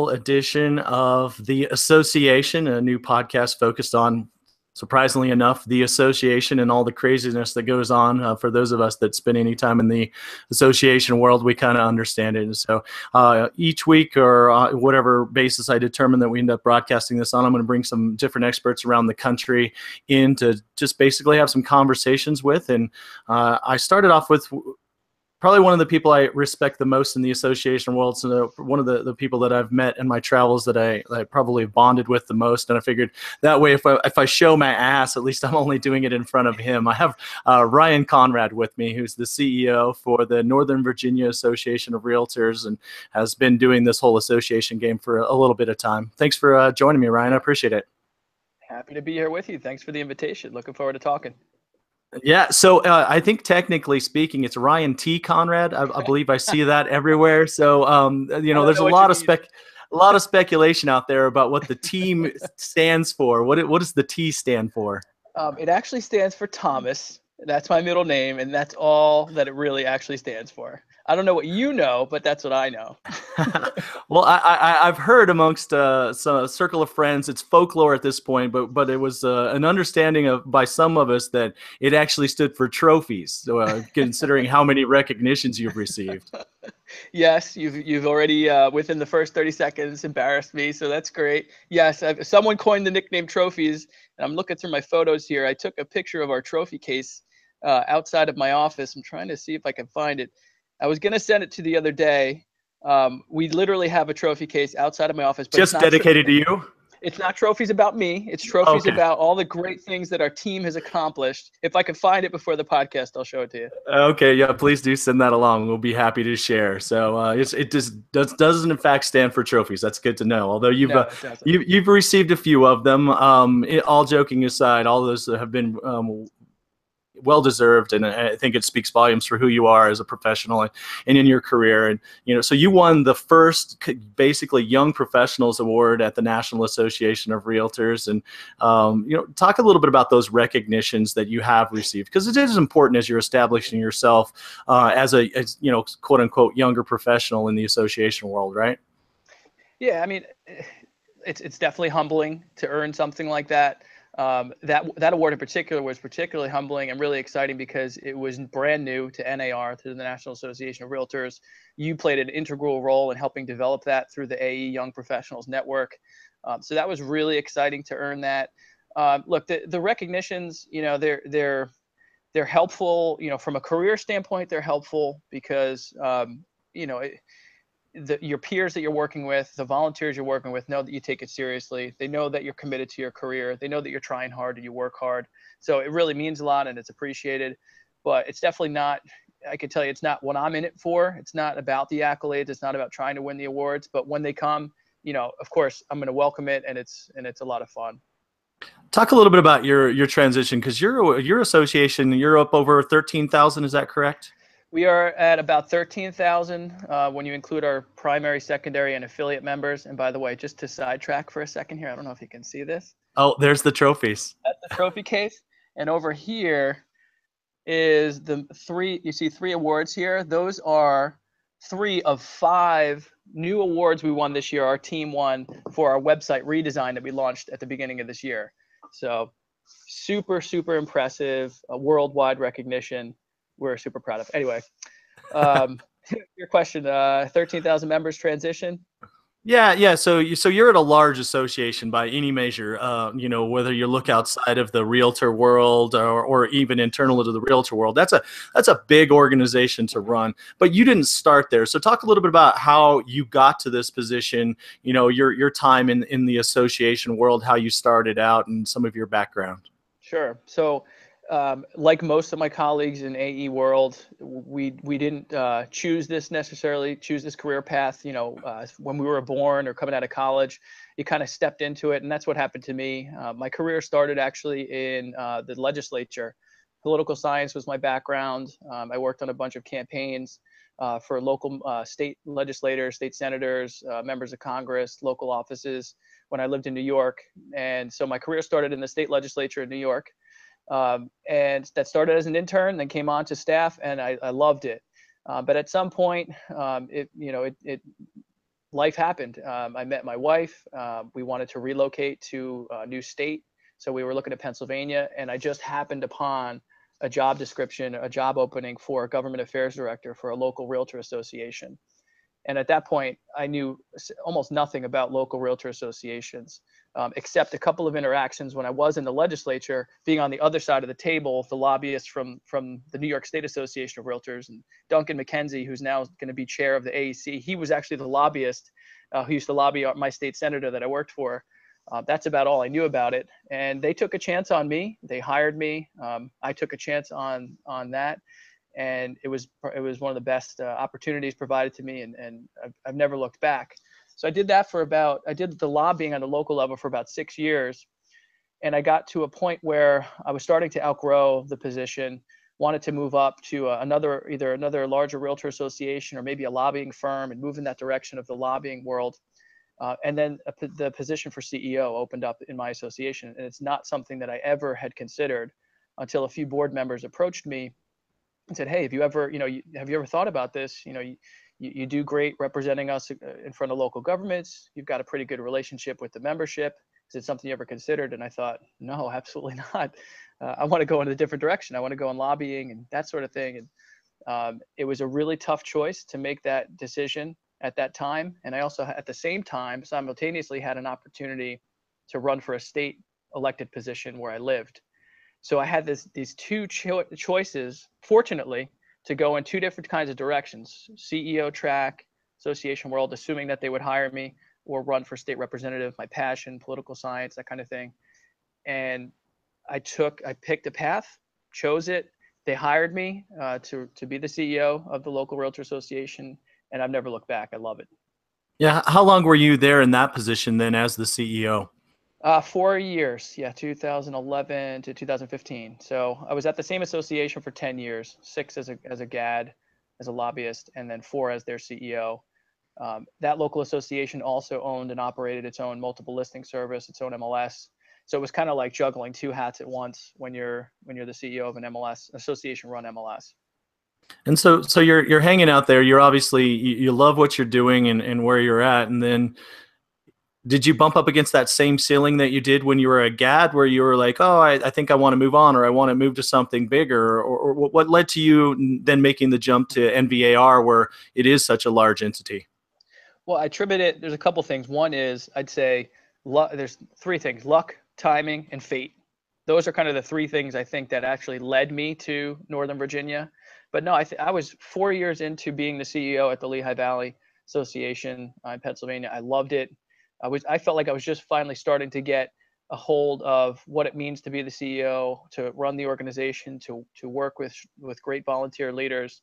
edition of the Association, a new podcast focused on, surprisingly enough, the association and all the craziness that goes on. For those of us that spend any time in the association world, we kind of understand it. And so each week, or whatever basis I determine that we end up broadcasting this on, I'm going to bring some different experts around the country in to just basically have some conversations with. And I started off with probably one of the people I respect the most in the association world. So one of the people that I've met in my travels that I probably bonded with the most. And I figured that way, if I show my ass, at least I'm only doing it in front of him. I have Ryan Conrad with me, who's the CEO for the Northern Virginia Association of Realtors and has been doing this whole association game for a little bit of time. Thanks for joining me, Ryan. I appreciate it. Happy to be here with you. Thanks for the invitation. Looking forward to talking. Yeah, so I think technically speaking, it's Ryan T. Conrad. I believe I see that everywhere. So there's a lot of speculation out there about what the team stands for. What does the T stand for? It actually stands for Thomas. That's my middle name, and that's all that it really actually stands for. I don't know what you know, but that's what I know. Well, I've heard amongst a circle of friends, it's folklore at this point, but it was an understanding by some of us that it actually stood for trophies, considering how many recognitions you've received. Yes, you've already within the first 30 seconds embarrassed me, so that's great. Yes, someone coined the nickname trophies, and I'm looking through my photos here. I took a picture of our trophy case outside of my office. I'm trying to see if I can find it. I was going to send it to the other day. We literally have a trophy case outside of my office. But just dedicated to you? It's not trophies about me. It's trophies about all the great things that our team has accomplished. If I can find it before the podcast, I'll show it to you. Okay, yeah, please do send that along. We'll be happy to share. So it just doesn't in fact stand for trophies. That's good to know. Although you've received a few of them. All joking aside, all those have been well-deserved, and I think it speaks volumes for who you are as a professional and in your career. And so you won the first basically Young Professionals Award at the National Association of Realtors, and talk a little bit about those recognitions that you have received, because it is important as you're establishing yourself as quote unquote younger professional in the association world, right? Yeah, I mean, it's definitely humbling to earn something like that. That award in particular was particularly humbling and really exciting because it was brand new to NAR, to the National Association of Realtors. You played an integral role in helping develop that through the AE Young Professionals Network. So that was really exciting to earn that. Look, the recognitions, they're helpful. From a career standpoint, they're helpful because your peers that you're working with, the volunteers you're working with, know that you take it seriously. They know that you're committed to your career. They know that you're trying hard and you work hard. So it really means a lot and it's appreciated. But it's definitely not, I can tell you, it's not what I'm in it for. It's not about the accolades. It's not about trying to win the awards. But when they come, of course, I'm going to welcome it, and it's a lot of fun. Talk a little bit about your transition, because your association, you're up over 13,000. Is that correct? We are at about 13,000 when you include our primary, secondary, and affiliate members. And by the way, just to sidetrack for a second here, I don't know if you can see this. Oh, there's the trophies. That's the trophy case. And over here is you see 3 awards here. Those are 3 of 5 new awards we won this year. Our team won for our website redesign that we launched at the beginning of this year. So super, super impressive, worldwide recognition. We're super proud of. Anyway, your question, 13,000 members transition. Yeah. So you're at a large association by any measure, whether you look outside of the realtor world or even internal to the realtor world. That's a big organization to run, but you didn't start there. So talk a little bit about how you got to this position, your time in the association world, how you started out, and some of your background. Sure. So like most of my colleagues in AE world, we didn't choose this career path. When we were born or coming out of college, you kind of stepped into it, and that's what happened to me. My career started actually in the legislature. Political science was my background. I worked on a bunch of campaigns for local state legislators, state senators, members of Congress, local offices when I lived in New York. And so my career started in the state legislature in New York. And that started as an intern, then came on to staff, and I loved it. But at some point, life happened. I met my wife. We wanted to relocate to a new state. So we were looking at Pennsylvania, and I just happened upon a job description, a job opening for a government affairs director for a local realtor association. And at that point, I knew almost nothing about local realtor associations, except a couple of interactions when I was in the legislature, being on the other side of the table, the lobbyist from the New York State Association of Realtors, and Duncan McKenzie, who's now going to be chair of the AEC. He was actually the lobbyist who used to lobby my state senator that I worked for. That's about all I knew about it. And they took a chance on me. They hired me. I took a chance on that. And it was one of the best opportunities provided to me, and I've never looked back. So I did that I did the lobbying on the local level for about 6 years, and I got to a point where I was starting to outgrow the position, wanted to move up to either another larger realtor association or maybe a lobbying firm and move in that direction of the lobbying world. And then the position for CEO opened up in my association, and it's not something that I ever had considered until a few board members approached me and said, "Hey, have you ever thought about this? You do great representing us in front of local governments. You've got a pretty good relationship with the membership. Is it something you ever considered?" And I thought, no, absolutely not. I want to go in a different direction. I want to go in lobbying and that sort of thing. And it was a really tough choice to make that decision at that time. And I also, at the same time, simultaneously had an opportunity to run for a state elected position where I lived. So I had these two choices, fortunately, to go in two different kinds of directions: CEO track, association world, assuming that they would hire me, or run for state representative, my passion, political science, that kind of thing. And I picked a path, chose it. They hired me to be the CEO of the local realtor association, and I've never looked back. I love it. Yeah. How long were you there in that position then as the CEO? 4 years, yeah, 2011 to 2015. So I was at the same association for 10 years, 6 as a GAD, as a lobbyist, and then 4 as their CEO. That local association also owned and operated its own multiple listing service, its own MLS. So it was kind of like juggling 2 hats at once when you're the CEO of an MLS association run MLS. And so you're hanging out there. You're obviously you love what you're doing and where you're at. And then did you bump up against that same ceiling that you did when you were a GAD, where you were like, oh, I think I want to move on, or I want to move to something bigger, or what led to you then making the jump to NVAR, where it is such a large entity? Well, I attribute it. There's a couple things. One is, I'd say, there's 3 things: luck, timing, and fate. Those are kind of the 3 things I think that actually led me to Northern Virginia. But no, I was 4 years into being the CEO at the Lehigh Valley Association in Pennsylvania. I loved it. I felt like I was just finally starting to get a hold of what it means to be the CEO, to run the organization, to work with great volunteer leaders.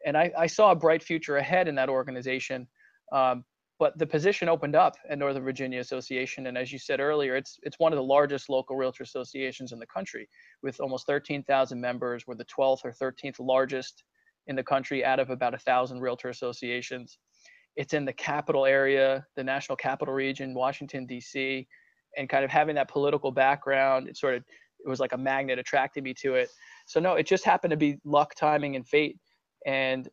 And I saw a bright future ahead in that organization. Um, but the position opened up at Northern Virginia Association, and as you said earlier, it's one of the largest local realtor associations in the country, with almost 13,000 members. We're the 12th or 13th largest in the country out of about 1,000 realtor associations. It's in the capital area, the national capital region, Washington, D.C., and kind of having that political background, it was like a magnet attracting me to it. So no, it just happened to be luck, timing, and fate. And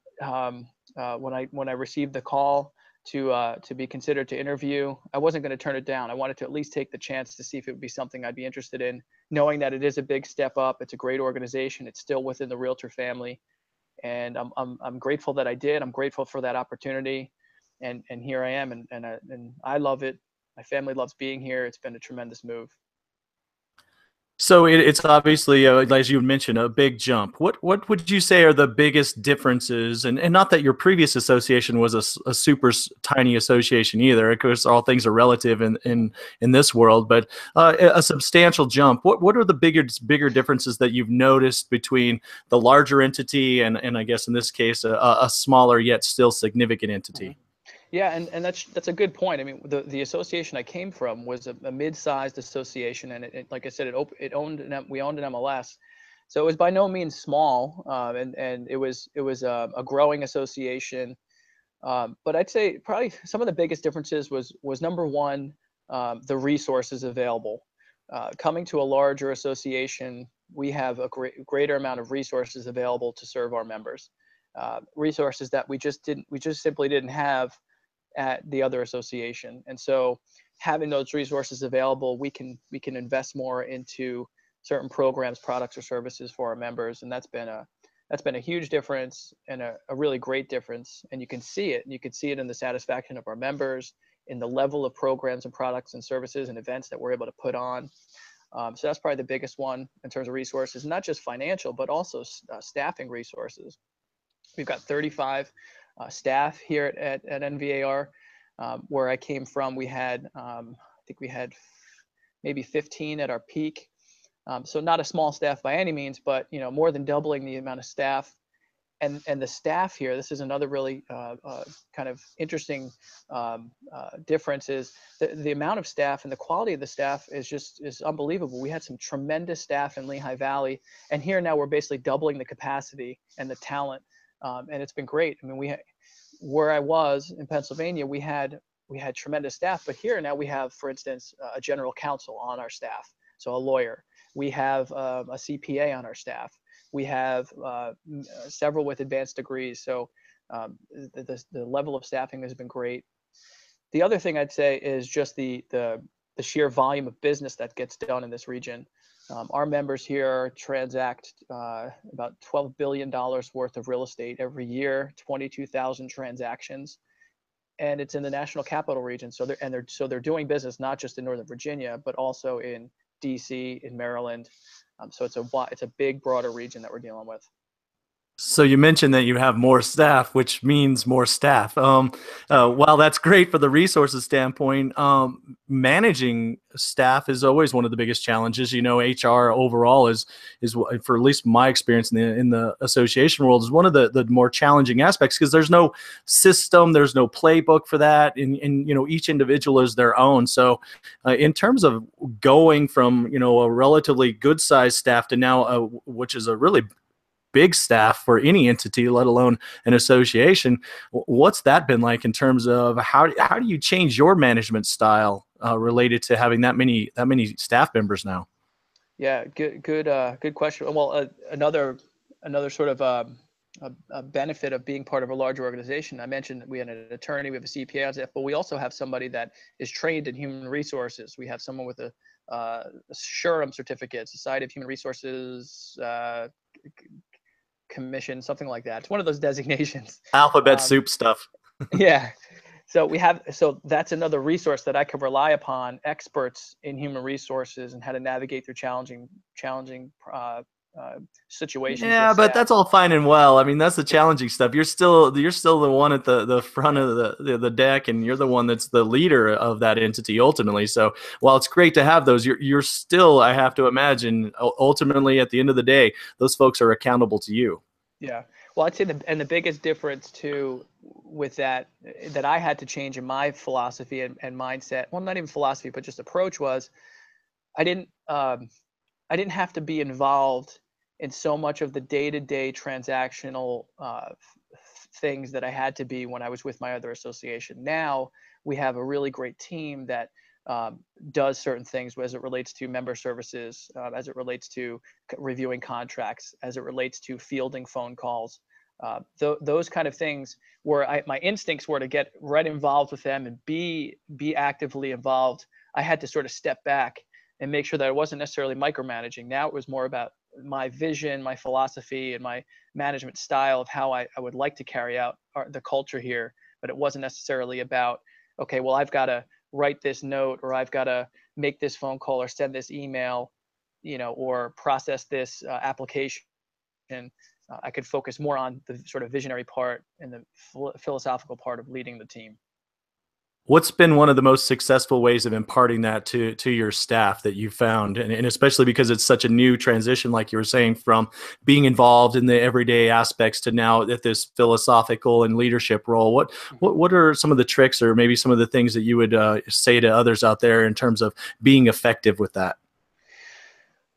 when I received the call to be considered to interview, I wasn't going to turn it down. I wanted to at least take the chance to see if it would be something I'd be interested in, knowing that it is a big step up. It's a great organization. It's still within the realtor family, and I'm grateful that I did. I'm grateful for that opportunity, and here I am, and I love it. My family loves being here. It's been a tremendous move. So it's obviously, as you mentioned, a big jump. What would you say are the biggest differences? And not that your previous association was a super tiny association either. Of course, all things are relative in this world, but a substantial jump. What are the bigger differences that you've noticed between the larger entity and I guess in this case a smaller yet still significant entity? Mm-hmm. Yeah, and that's a good point. I mean, the association I came from was a mid-sized association, and like I said, we owned an MLS, so it was by no means small, and it was a growing association. But I'd say probably some of the biggest differences was number one, the resources available. Coming to a larger association, we have a greater amount of resources available to serve our members. Resources that we just simply didn't have at the other association. And so having those resources available, we can invest more into certain programs, products, or services for our members. And that's been a huge difference, and a really great difference. And you can see it. You can see it in the satisfaction of our members, in the level of programs and products and services and events that we're able to put on. So that's probably the biggest one in terms of resources, not just financial, but also staffing resources. We've got 35 staff here at NVAR. Where I came from, we had, I think we had maybe 15 at our peak. So not a small staff by any means, but more than doubling the amount of staff. And the staff here, this is another really kind of interesting difference, is the amount of staff and the quality of the staff is unbelievable. We had some tremendous staff in Lehigh Valley, and here now we're basically doubling the capacity and the talent, and it's been great. I mean, where I was in Pennsylvania, we had tremendous staff, but here now we have, for instance, a general counsel on our staff, so a lawyer. We have a CPA on our staff. We have several with advanced degrees. So the level of staffing has been great. The other thing I'd say is just the sheer volume of business that gets done in this region. Our members here transact about $12 billion worth of real estate every year, 22,000 transactions, and it's in the National Capital Region. So they're doing business not just in Northern Virginia, but also in DC, in Maryland. So it's a big, broader region that we're dealing with. So you mentioned that you have more staff, which means more staff. While that's great for the resources standpoint, managing staff is always one of the biggest challenges. HR overall is for at least my experience in the association world, is one of the more challenging aspects, because there's no system, there's no playbook for that, and each individual is their own. So in terms of going from a relatively good sized staff to now which is a really big staff for any entity, let alone an association, what's that been like in terms of how do you change your management style related to having that many staff members now? Yeah, good question. Well, another sort of a benefit of being part of a larger organization. I mentioned that we had an attorney, we have a CPA on staff, but we also have somebody that is trained in human resources. We have someone with a SHRM certificate, Society of Human Resources Commission, something like that. It's one of those designations. Alphabet soup stuff. Yeah. So that's another resource that I could rely upon, experts in human resources and how to navigate through challenging situations. Yeah, but that's all fine and well. I mean, that's the challenging stuff. You're still the one at the front of the deck, and you're the one that's the leader of that entity ultimately. So while it's great to have those, you're still, I have to imagine, ultimately at the end of the day, those folks are accountable to you. Yeah. Well, I'd say the biggest difference too with that I had to change in my philosophy and mindset, well, not even philosophy, but just approach, was I didn't have to be involved in so much of the day-to-day transactional things that I had to be when I was with my other association. Now we have a really great team that does certain things as it relates to member services, as it relates to reviewing contracts, as it relates to fielding phone calls, those kind of things, where my instincts were to get right involved with them and be actively involved. I had to sort of step back and make sure that I wasn't necessarily micromanaging. Now it was more about my vision, my philosophy, and my management style of how I would like to carry out the culture here. But it wasn't necessarily about, okay, well, I've got to write this note, or I've got to make this phone call, or send this email, or process this application. I could focus more on the sort of visionary part and the philosophical part of leading the team. What's been one of the most successful ways of imparting that to your staff that you found, and especially because it's such a new transition, like you were saying, from being involved in the everyday aspects to now at this philosophical and leadership role? What are some of the tricks, or maybe some of the things that you would say to others out there in terms of being effective with that?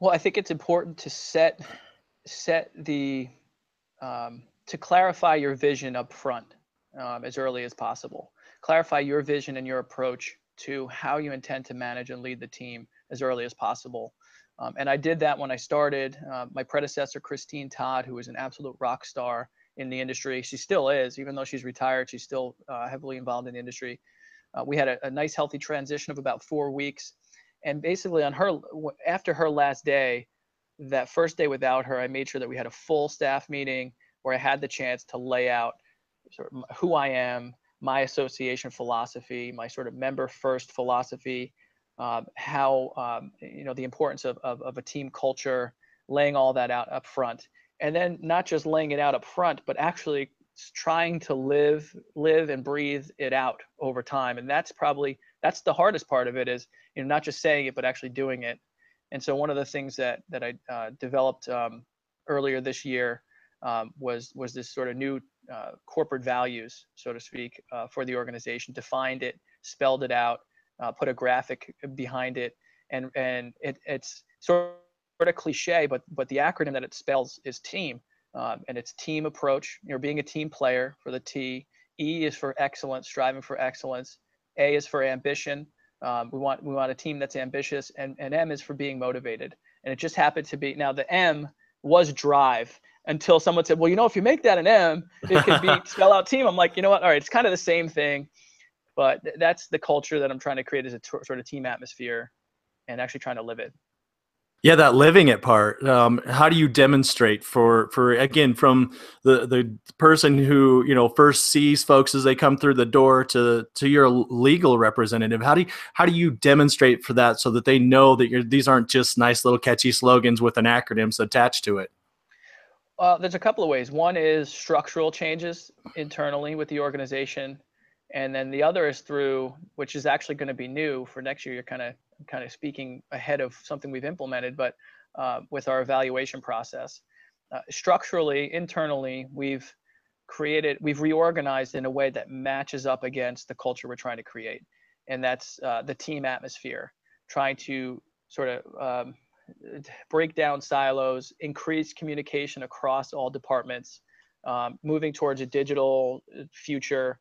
Well, I think it's important to set the to clarify your vision up front as early as possible. Clarify your vision and your approach to how you intend to manage and lead the team as early as possible. And I did that when I started. My predecessor, Christine Todd, who was an absolute rock star in the industry. She still is, even though she's retired, she's still heavily involved in the industry. We had a nice healthy transition of about 4 weeks. And basically after her last day, that first day without her, I made sure that we had a full staff meeting where I had the chance to lay out sort of who I am, my association philosophy, my sort of member first philosophy, how, the importance of a team culture, laying all that out up front. And then not just laying it out up front, but actually trying to live and breathe it out over time. And that's the hardest part of it, is, not just saying it, but actually doing it. And so one of the things that I developed earlier this year was this sort of new corporate values, so to speak, for the organization. Defined it, spelled it out, put a graphic behind it, and it's sort of cliche, but the acronym that it spells is team, and it's team approach. Being a team player for the T. E is for excellence, striving for excellence. A is for ambition. We want a team that's ambitious, and M is for being motivated. And it just happened to be, now the M was drive, until someone said, well, if you make that an M, it could be spell out team. I'm like, you know what? All right, it's kind of the same thing, but that's the culture that I'm trying to create, as a sort of team atmosphere, and actually trying to live it. Yeah, that living it part. How do you demonstrate for again, from the person who first sees folks as they come through the door to your legal representative? How do you demonstrate for that, so that they know that these aren't just nice little catchy slogans with an acronyms attached to it? There's a couple of ways. One is structural changes internally with the organization, and then the other is through, which is actually going to be new for next year. You're kind of speaking ahead of something we've implemented, but with our evaluation process. Structurally, internally, we've reorganized in a way that matches up against the culture we're trying to create, and that's the team atmosphere, trying to sort of break down silos, increase communication across all departments, moving towards a digital future.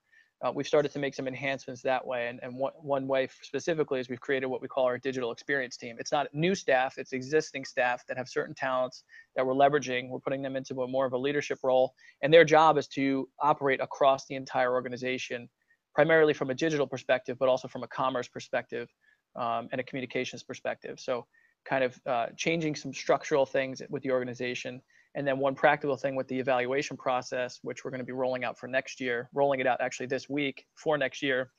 We've started to make some enhancements that way. And one way specifically is we've created what we call our digital experience team. It's not new staff, it's existing staff that have certain talents that we're leveraging. We're putting them into more of a leadership role. And their job is to operate across the entire organization, primarily from a digital perspective, but also from a commerce perspective, and a communications perspective. So kind of changing some structural things with the organization. And then one practical thing with the evaluation process, which we're going to be rolling out for next year, rolling it out actually this week for next year,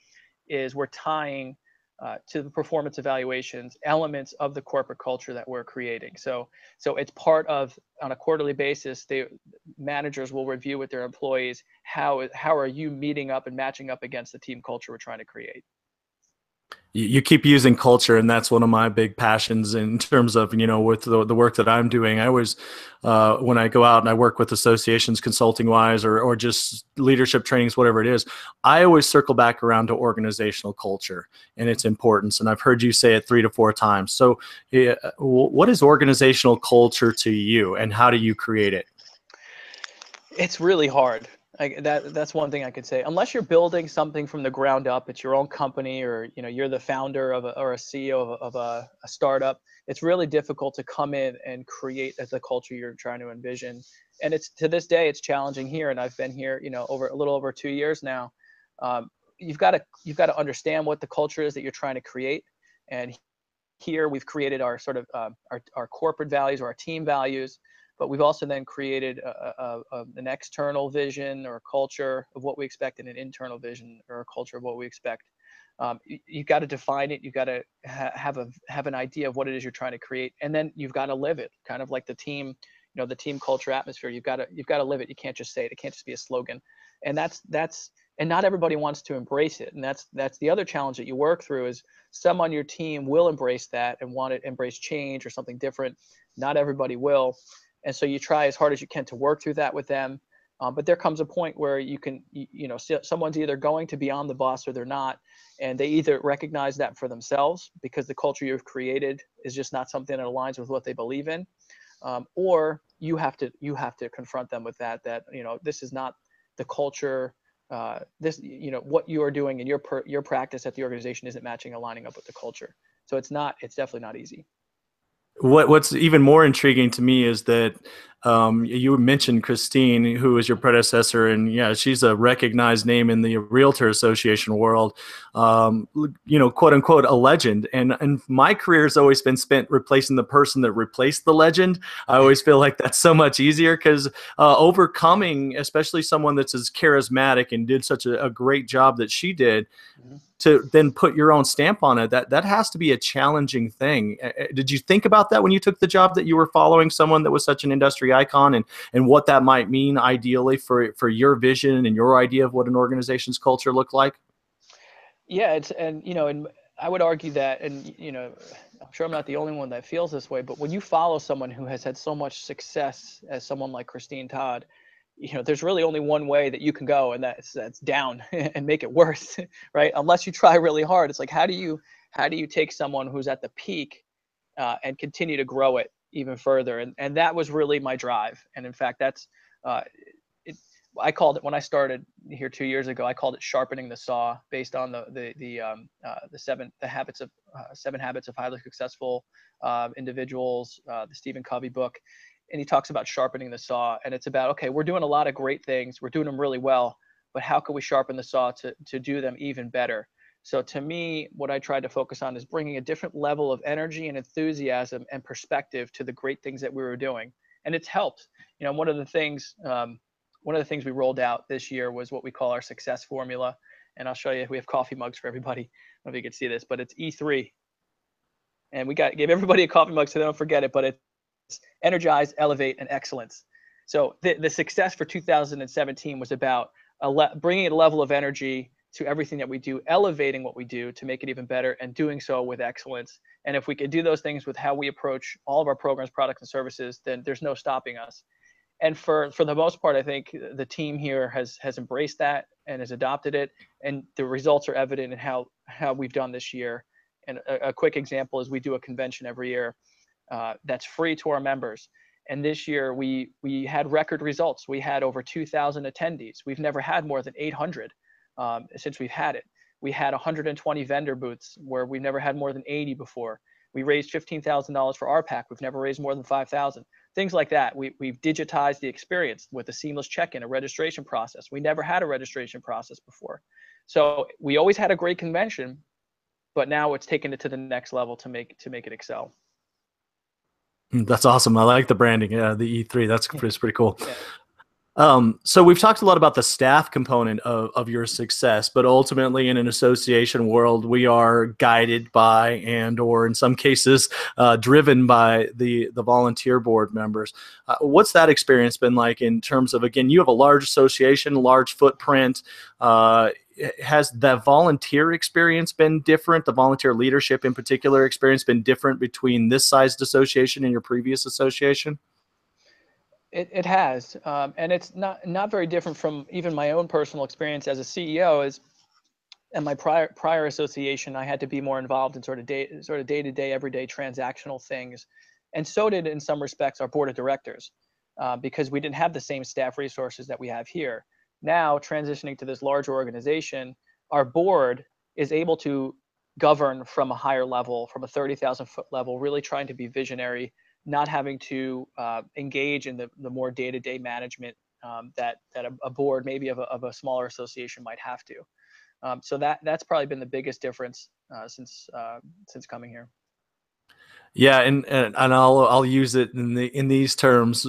is we're tying to the performance evaluations elements of the corporate culture that we're creating. So it's part of, on a quarterly basis, managers will review with their employees, how are you meeting up and matching up against the team culture we're trying to create. You keep using culture, and that's one of my big passions in terms of, with the work that I'm doing. I always, when I go out and I work with associations consulting wise, or just leadership trainings, whatever it is, I always circle back around to organizational culture and its importance. And I've heard you say it 3 to 4 times. So what is organizational culture to you, and how do you create it? It's really hard. That's one thing I could say. Unless you're building something from the ground up, it's your own company, or you're the founder or a CEO of a startup. It's really difficult to come in and create the culture you're trying to envision. And it's, to this day, it's challenging here. And I've been here, over a little over 2 years now. You've got to understand what the culture is that you're trying to create. And here we've created our sort of our corporate values, or our team values. But we've also then created an external vision or culture of what we expect, and an internal vision or a culture of what we expect. You've got to define it. You've got to have an idea of what it is you're trying to create, and then you've got to live it. Kind of like the team, the team culture atmosphere. You've got to live it. You can't just say it. It can't just be a slogan. And and not everybody wants to embrace it. And that's the other challenge that you work through, is some on your team will embrace that and embrace change or something different. Not everybody will. And so you try as hard as you can to work through that with them. But there comes a point where someone's either going to be on the bus or they're not. And they either recognize that for themselves, because the culture you've created is just not something that aligns with what they believe in. Or you have to confront them with that this is not the culture. What you are doing in your practice at the organization isn't aligning up with the culture. So it's definitely not easy. What's even more intriguing to me is that You mentioned Christine, who was your predecessor, and yeah, she's a recognized name in the Realtor Association world. Quote unquote, a legend. And my career has always been spent replacing the person that replaced the legend. I always feel like that's so much easier because overcoming, especially someone that's as charismatic and did such a great job that she did, to then put your own stamp on it, that has to be a challenging thing. Did you think about that when you took the job, that you were following someone that was such an industry icon, and what that might mean ideally for your vision and your idea of what an organization's culture looked like? Yeah, and I would argue that, and I'm sure I'm not the only one that feels this way, but when you follow someone who has had so much success as someone like Christine Todd, there's really only one way that you can go, and that's down and make it worse, right? Unless you try really hard. It's like, how do you take someone who's at the peak and continue to grow it even further? And that was really my drive. And in fact, that's it, I called it, when I started here 2 years ago, I called it sharpening the saw, based on the seven habits of highly successful individuals, the Stephen Covey book. And he talks about sharpening the saw, and it's about, okay, we're doing a lot of great things, we're doing them really well, but how can we sharpen the saw to do them even better? So to me, what I tried to focus on is bringing a different level of energy and enthusiasm and perspective to the great things that we were doing, and it's helped. One of the things we rolled out this year was what we call our success formula, and I'll show you. We have coffee mugs for everybody. I don't know if you can see this, but it's E3, and we gave everybody a coffee mug so they don't forget it. But it's energize, elevate, and excellence. So the success for 2017 was about bringing a level of energy to everything that we do, elevating what we do to make it even better, and doing so with excellence. And if we could do those things with how we approach all of our programs, products, and services, then there's no stopping us. And for the most part, I think the team here has embraced that and has adopted it, and the results are evident in how we've done this year. And a quick example is we do a convention every year that's free to our members. And this year we had record results. We had over 2,000 attendees. We've never had more than 800 since we've had it. We had 120 vendor booths, where we've never had more than 80 before. We raised $15,000 for RPAC. We've never raised more than 5,000. Things like that. We've digitized the experience with a seamless check-in, a registration process. We never had a registration process before. So we always had a great convention, but now it's taken it to the next level to make it excel. That's awesome. I like the branding. Yeah, the E3. That's pretty cool. Yeah. So we've talked a lot about the staff component of your success, but ultimately in an association world, we are guided by, and or in some cases driven by the volunteer board members. What's that experience been like in terms of, again, you have a large association, large footprint. Has that volunteer experience been different? The volunteer leadership in particular experience been different between this sized association and your previous association? It has, and it's not very different from even my own personal experience as a CEO. In my prior association, I had to be more involved in sort of day-to-day, everyday transactional things, and so did, in some respects, our board of directors, because we didn't have the same staff resources that we have here. Now, transitioning to this larger organization, our board is able to govern from a higher level, from a 30,000-foot level, really trying to be visionary, not having to engage in the more day-to-day management that a board maybe of a smaller association might have to. So that's probably been the biggest difference since coming here. Yeah, and I'll use it in these terms.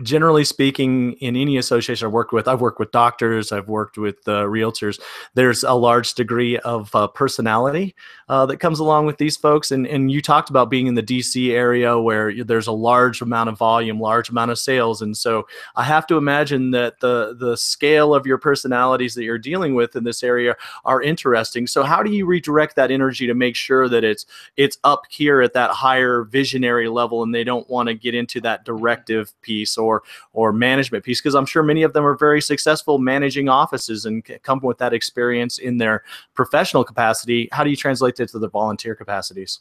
Generally speaking, in any association I've worked with doctors, I've worked with realtors. There's a large degree of personality that comes along with these folks. And you talked about being in the DC area where there's a large amount of volume, large amount of sales. And so I have to imagine that the scale of your personalities that you're dealing with in this area are interesting. So how do you redirect that energy to make sure that it's up here at that higher visionary level, and they don't want to get into that directive piece or management piece? Because I'm sure many of them are very successful managing offices and come with that experience in their professional capacity. How do you translate it to the volunteer capacities?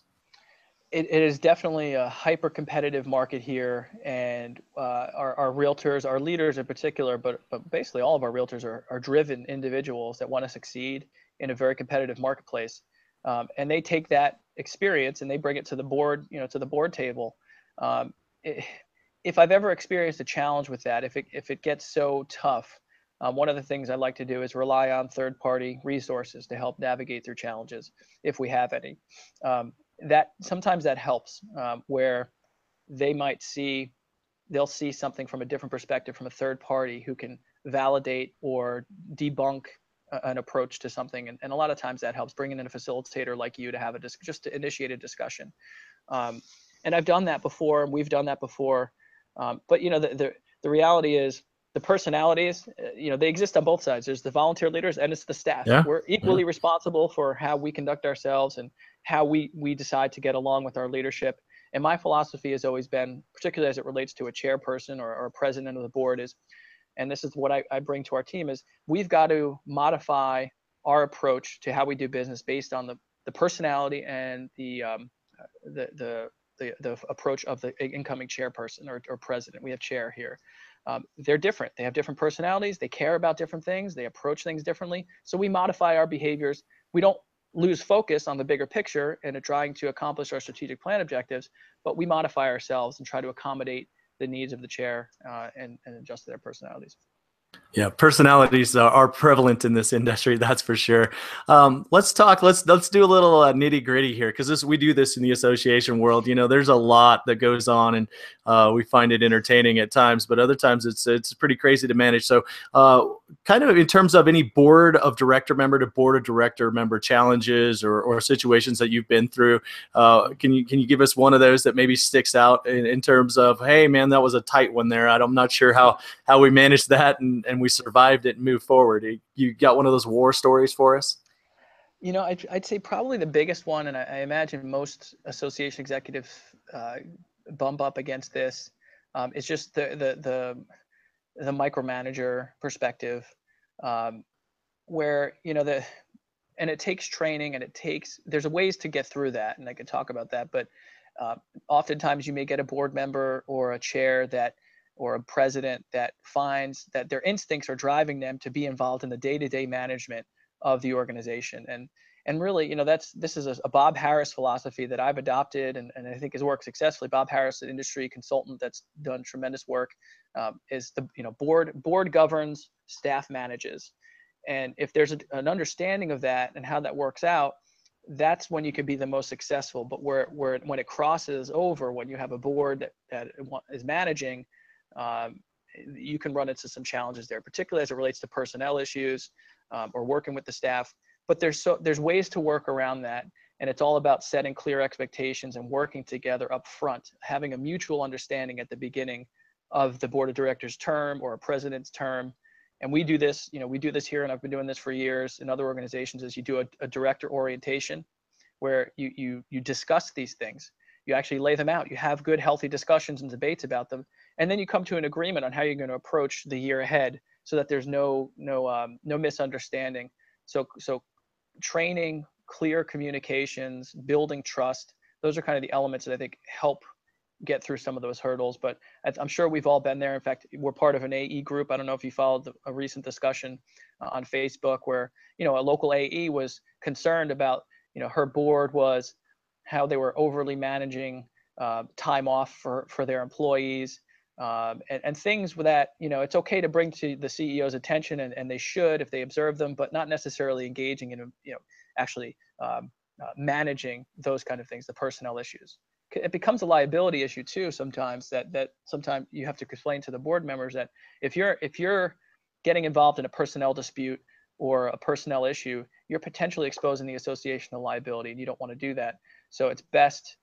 It is definitely a hyper competitive market here, and our realtors, our leaders in particular, but basically all of our realtors are driven individuals that want to succeed in a very competitive marketplace. And they take that experience and they bring it to the board, to the board table. if I've ever experienced a challenge with that, if it gets so tough, one of the things I like to do is rely on third-party resources to help navigate through challenges, if we have any. That sometimes that helps, where they might they'll see something from a different perspective from a third party who can validate or debunk an approach to something. And a lot of times that helps, bringing in a facilitator like you to have just to initiate a discussion. And I've done that before, and we've done that before. But the reality is the personalities, they exist on both sides. There's the volunteer leaders and it's the staff. Yeah. We're equally responsible for how we conduct ourselves and how we decide to get along with our leadership. And my philosophy has always been, particularly as it relates to a chairperson or a president of the board, and this is what I bring to our team, is we've got to modify our approach to how we do business based on the personality and the approach of the incoming chairperson or president. We have chair here. They're different. They have different personalities. They care about different things. They approach things differently. So we modify our behaviors. We don't lose focus on the bigger picture and trying to accomplish our strategic plan objectives, but we modify ourselves and try to accommodate the needs of the chair and adjust to their personalities. Yeah, personalities are prevalent in this industry, that's for sure. Let's do a little nitty gritty here, because we do this in the association world. There's a lot that goes on, and we find it entertaining at times, but other times it's pretty crazy to manage. So kind of in terms of any board of director member to board of director member challenges or situations that you've been through, can you give us one of those that maybe sticks out in terms of, hey man, that was a tight one there. I'm not sure how we managed that and we survived it and moved forward. You got one of those war stories for us? I'd say probably the biggest one, and I imagine most association executives bump up against this, is just the micromanager perspective, where and it takes training, and there's ways to get through that, and I could talk about that, but oftentimes you may get a board member or a chair or a president that finds that their instincts are driving them to be involved in the day-to-day management of the organization. And really, this is a Bob Harris philosophy that I've adopted and I think has worked successfully. Bob Harris, an industry consultant that's done tremendous work, is board governs, staff manages. And if there's an understanding of that and how that works out, that's when you can be the most successful. But when it crosses over, when you have a board that is managing, you can run into some challenges there, particularly as it relates to personnel issues or working with the staff. But there's ways to work around that, and it's all about setting clear expectations and working together up front, having a mutual understanding at the beginning of the board of directors term or a president's term. And we do this here, and I've been doing this for years in other organizations, is you do a director orientation where you discuss these things. You actually lay them out. You have good, healthy discussions and debates about them. And then you come to an agreement on how you're going to approach the year ahead so that there's no misunderstanding. So training, clear communications, building trust, those are kind of the elements that I think help get through some of those hurdles. But I'm sure we've all been there. In fact, we're part of an AE group. I don't know if you followed a recent discussion on Facebook where, a local AE was concerned about, her board was how they were overly managing time off for their employees. And things that, it's okay to bring to the CEO's attention, and they should if they observe them, but not necessarily engaging in, actually managing those kind of things, the personnel issues. It becomes a liability issue too sometimes, that sometimes you have to explain to the board members that if you're getting involved in a personnel dispute or a personnel issue, you're potentially exposing the association to liability, and you don't want to do that. So it's best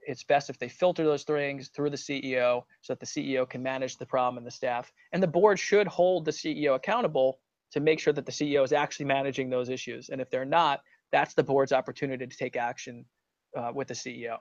if they filter those things through the CEO so that the CEO can manage the problem and the staff. And the board should hold the CEO accountable to make sure that the CEO is actually managing those issues. And if they're not, that's the board's opportunity to take action with the CEO.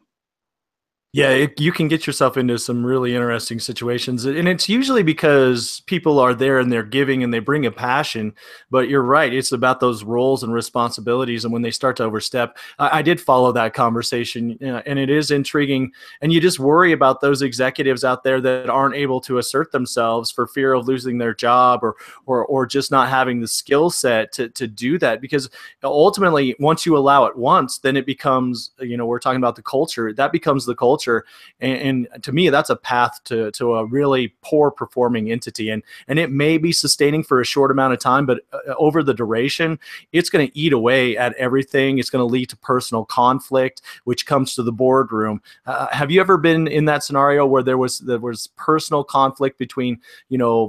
Yeah, you can get yourself into some really interesting situations. And it's usually because people are there and they're giving and they bring a passion. But you're right, it's about those roles and responsibilities. And when they start to overstep, I did follow that conversation, and it is intriguing. And you just worry about those executives out there that aren't able to assert themselves for fear of losing their job or just not having the skill set to do that. Because ultimately, once you allow it once, then it becomes, we're talking about the culture. That becomes the culture. culture. And to me, that's a path to a really poor performing entity. And it may be sustaining for a short amount of time, but over the duration, it's going to eat away at everything. It's going to lead to personal conflict, which comes to the boardroom. Have you ever been in that scenario where there was personal conflict between,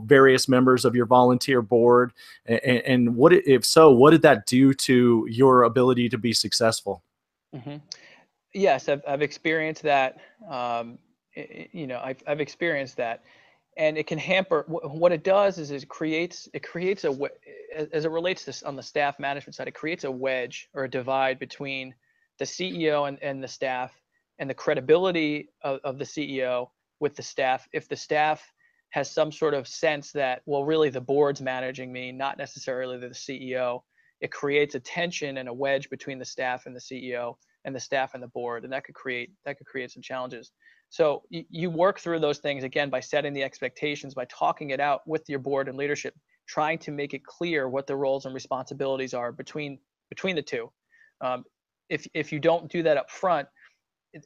various members of your volunteer board? And what, if so, what did that do to your ability to be successful? Mm-hmm. Yes, I've experienced that. I've experienced that, and it can hamper. What it does is it creates as it relates to on the staff management side, it creates a wedge or a divide between the CEO and the staff, and the credibility of the CEO with the staff. If the staff has some sort of sense that, well, really the board's managing me, not necessarily the CEO, it creates a tension and a wedge between the staff and the CEO, and the staff and the board, and that could create some challenges. So you work through those things, again, by setting the expectations, by talking it out with your board and leadership, trying to make it clear what the roles and responsibilities are between the two. If you don't do that up front,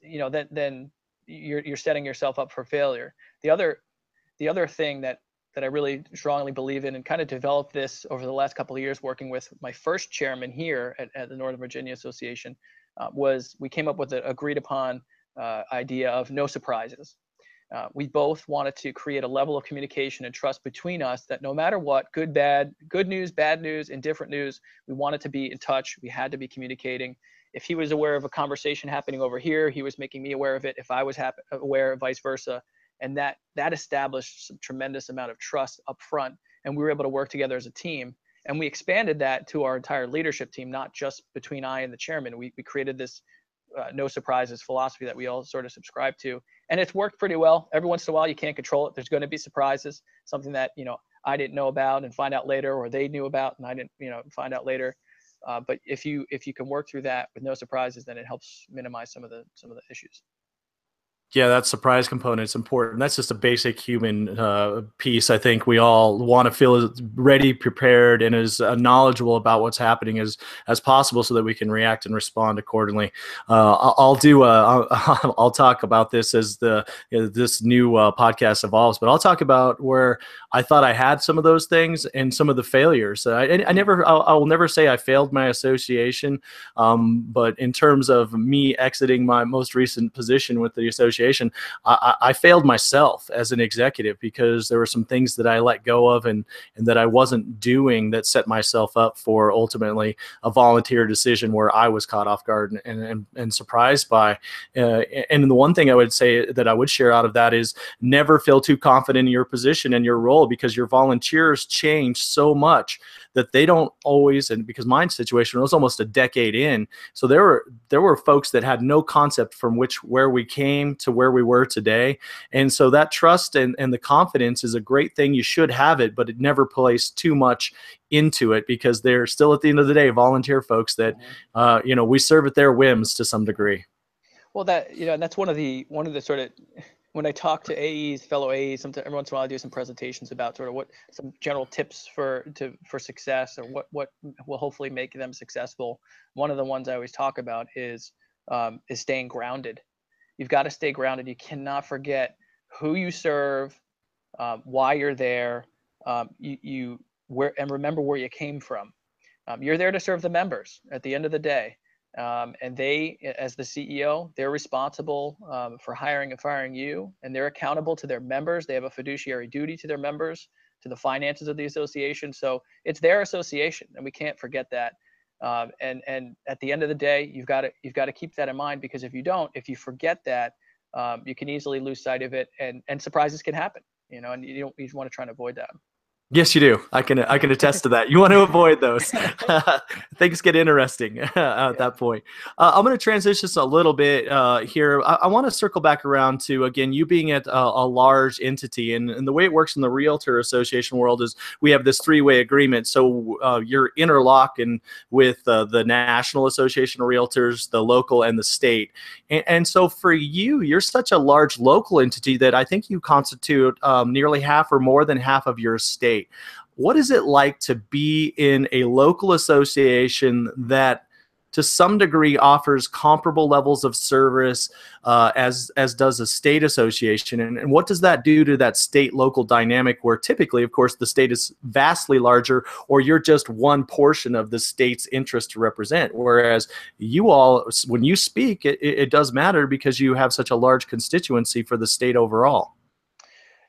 then you're setting yourself up for failure. The other thing that I really strongly believe in, and kind of developed this over the last couple of years working with my first chairman here at the Northern Virginia Association, was we came up with an agreed upon idea of no surprises. We both wanted to create a level of communication and trust between us that no matter what, good news, bad news, indifferent news, we wanted to be in touch. We had to be communicating. If he was aware of a conversation happening over here, he was making me aware of it. If I was aware, vice versa. And that established some tremendous amount of trust up front. And we were able to work together as a team. And we expanded that to our entire leadership team, not just between I and the chairman. We created this no surprises philosophy that we all sort of subscribe to. And it's worked pretty well. Every once in a while, you can't control it. There's going to be surprises, something that, I didn't know about and find out later, or they knew about and I didn't, find out later. But if you can work through that with no surprises, then it helps minimize some of the issues. Yeah, that surprise component is important. That's just a basic human piece. I think we all want to feel as ready, prepared, and as knowledgeable about what's happening as possible, so that we can react and respond accordingly. I'll talk about this as this new podcast evolves, but I'll talk about where I thought I had some of those things and some of the failures. I will never say I failed my association, but in terms of me exiting my most recent position with the association, I failed myself as an executive, because there were some things that I let go of and that I wasn't doing that set myself up for ultimately a volunteer decision where I was caught off guard and surprised by. And the one thing I would say that I would share out of that is never feel too confident in your position and your role, because your volunteers change so much that they don't always, and because my situation was almost a decade in, so there were folks that had no concept from where we came to where we were today. And so that trust and the confidence is a great thing. You should have it, but it never place too much into it, because they're still, at the end of the day, volunteer folks that, we serve at their whims to some degree. Well, that's one of the sort of, when I talk to AEs, fellow AEs, every once in a while I do some presentations about sort of what some general tips for success, or what will hopefully make them successful. One of the ones I always talk about is staying grounded. You've got to stay grounded. You cannot forget who you serve, why you're there, and remember where you came from. You're there to serve the members at the end of the day. And they, as the CEO, they're responsible for hiring and firing you, and they're accountable to their members. They have a fiduciary duty to their members, to the finances of the association. So it's their association, and we can't forget that. And at the end of the day, you've got to keep that in mind, because if you forget that, you can easily lose sight of it, and surprises can happen, and you want to try and avoid that. Yes, you do. I can attest to that. You want to avoid those. Things get interesting at that point. I'm going to transition this a little bit here. I want to circle back around to, again, you being at a large entity, and the way it works in the Realtor Association world is we have this three-way agreement. So you're interlocking with the National Association of Realtors, the local, and the state. And so for you, you're such a large local entity that I think you constitute nearly half or more than half of your state. What is it like to be in a local association that, to some degree offers comparable levels of service as does a state association. And what does that do to that state local dynamic, where typically, of course, the state is vastly larger, or you're just one portion of the state's interest to represent, whereas you all, when you speak, it does matter because you have such a large constituency for the state overall.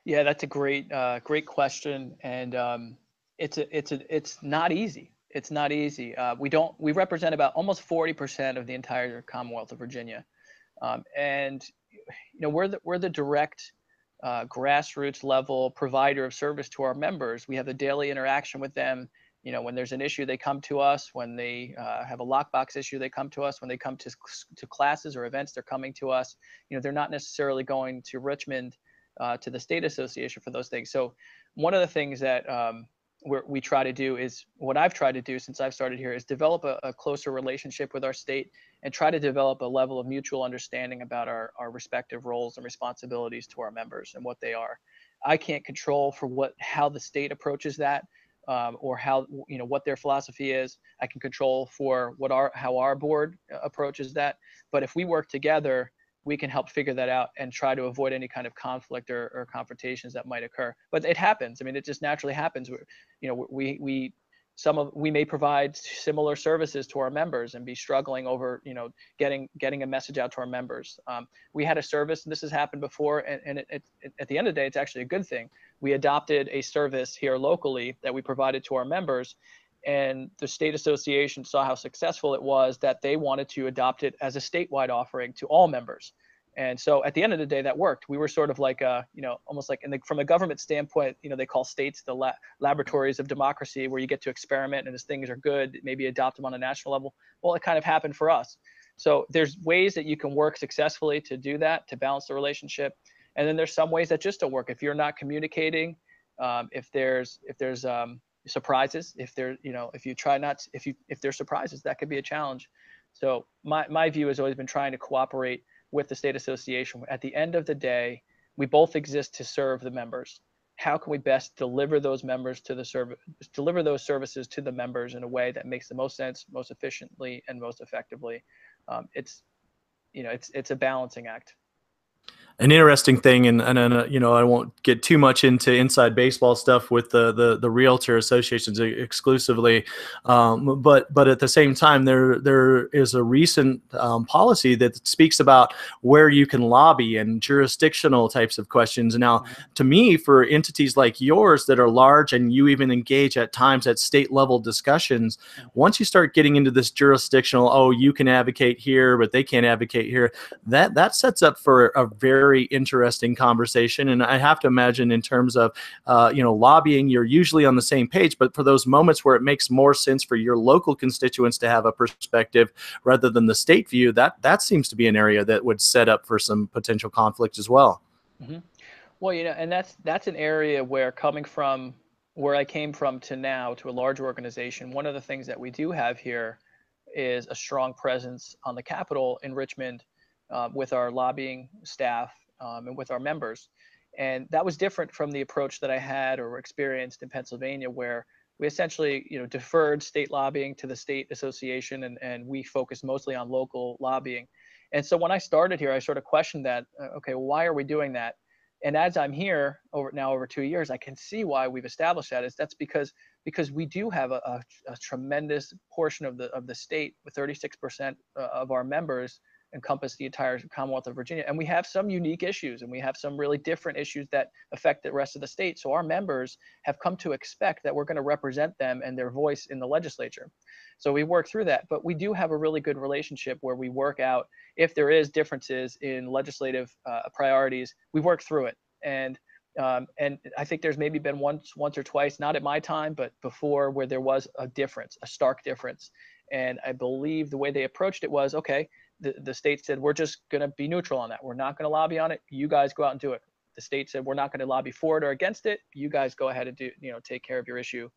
Yeah, that's a great question, and it's not easy. It's not easy. We represent about almost 40% of the entire Commonwealth of Virginia, and we're the direct grassroots level provider of service to our members. We have a daily interaction with them. When there's an issue, they come to us. When they have a lockbox issue, they come to us. When they come to classes or events, they're coming to us. They're not necessarily going to Richmond, to the state association for those things. So one of the things that we try to do is, what I've tried to do since I've started here, is develop a closer relationship with our state and try to develop a level of mutual understanding about our respective roles and responsibilities to our members and what they are. I can't control for how the state approaches that, or how, what their philosophy is. I can control for how our board approaches that. But if we work together, we can help figure that out and try to avoid any kind of conflict or confrontations that might occur. But it happens. I mean, it just naturally happens. We may provide similar services to our members and be struggling over, getting a message out to our members. We had a service, and this has happened before, and at the end of the day, it's actually a good thing. We adopted a service here locally that we provided to our members, and the state association saw how successful it was that they wanted to adopt it as a statewide offering to all members. And so at the end of the day, that worked. We were sort of like almost like from a government standpoint, they call states the laboratories of democracy, where you get to experiment, and as things are good, maybe adopt them on a national level. Well, it kind of happened for us. So there's ways that you can work successfully to do that, to balance the relationship. And then there's some ways that just don't work. If you're not communicating, if there's surprises, if there's surprises, that could be a challenge. So my view has always been trying to cooperate with the state association. At the end of the day, we both exist to serve the members. How can we best deliver those services to the members in a way that makes the most sense, most efficiently, and most effectively? It's a balancing act. An interesting thing, and I won't get too much into inside baseball stuff with the realtor associations exclusively, but at the same time, there is a recent policy that speaks about where you can lobby and jurisdictional types of questions. Now, to me, for entities like yours that are large, and you even engage at times at state level discussions, once you start getting into this jurisdictional, oh, you can advocate here, but they can't advocate here, that sets up for a very interesting conversation. And I have to imagine, in terms of lobbying, you're usually on the same page, but for those moments where it makes more sense for your local constituents to have a perspective rather than the state view, that seems to be an area that would set up for some potential conflict as well. Mm-hmm. Well, and that's an area where, coming from where I came from to now, to a larger organization, one of the things that we do have here is a strong presence on the Capitol in Richmond, with our lobbying staff, and with our members. And that was different from the approach that I had or experienced in Pennsylvania, where we essentially deferred state lobbying to the state association, and we focused mostly on local lobbying. And so when I started here, I sort of questioned that. Okay, well, why are we doing that? And as I'm here over 2 years, I can see why we've established that. That's because we do have a tremendous portion of the state, with 36% of our members encompass the entire Commonwealth of Virginia. And we have some unique issues, and we have some really different issues that affect the rest of the state. So our members have come to expect that we're going to represent them and their voice in the legislature. So we work through that, but we do have a really good relationship where we work out, if there is differences in legislative priorities, we work through it. And I think there's maybe been once or twice, not at my time, but before, where there was a stark difference. And I believe the way they approached it was, okay, the state said, we're just going to be neutral on that. We're not going to lobby on it. You guys go out and do it. The state said, we're not going to lobby for it or against it. You guys go ahead and take care of your issue.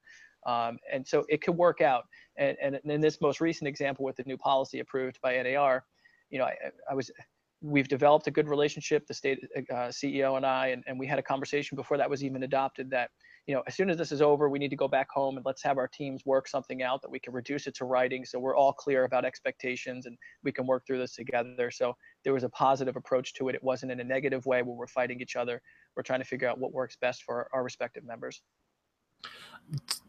And so it could work out. And in this most recent example, with the new policy approved by NAR, we've developed a good relationship, the state CEO and I, and we had a conversation before that was even adopted, that as soon as this is over, we need to go back home and let's have our teams work something out that we can reduce it to writing, so we're all clear about expectations and we can work through this together. So there was a positive approach to it. It wasn't in a negative way where we're fighting each other. We're trying to figure out what works best for our respective members.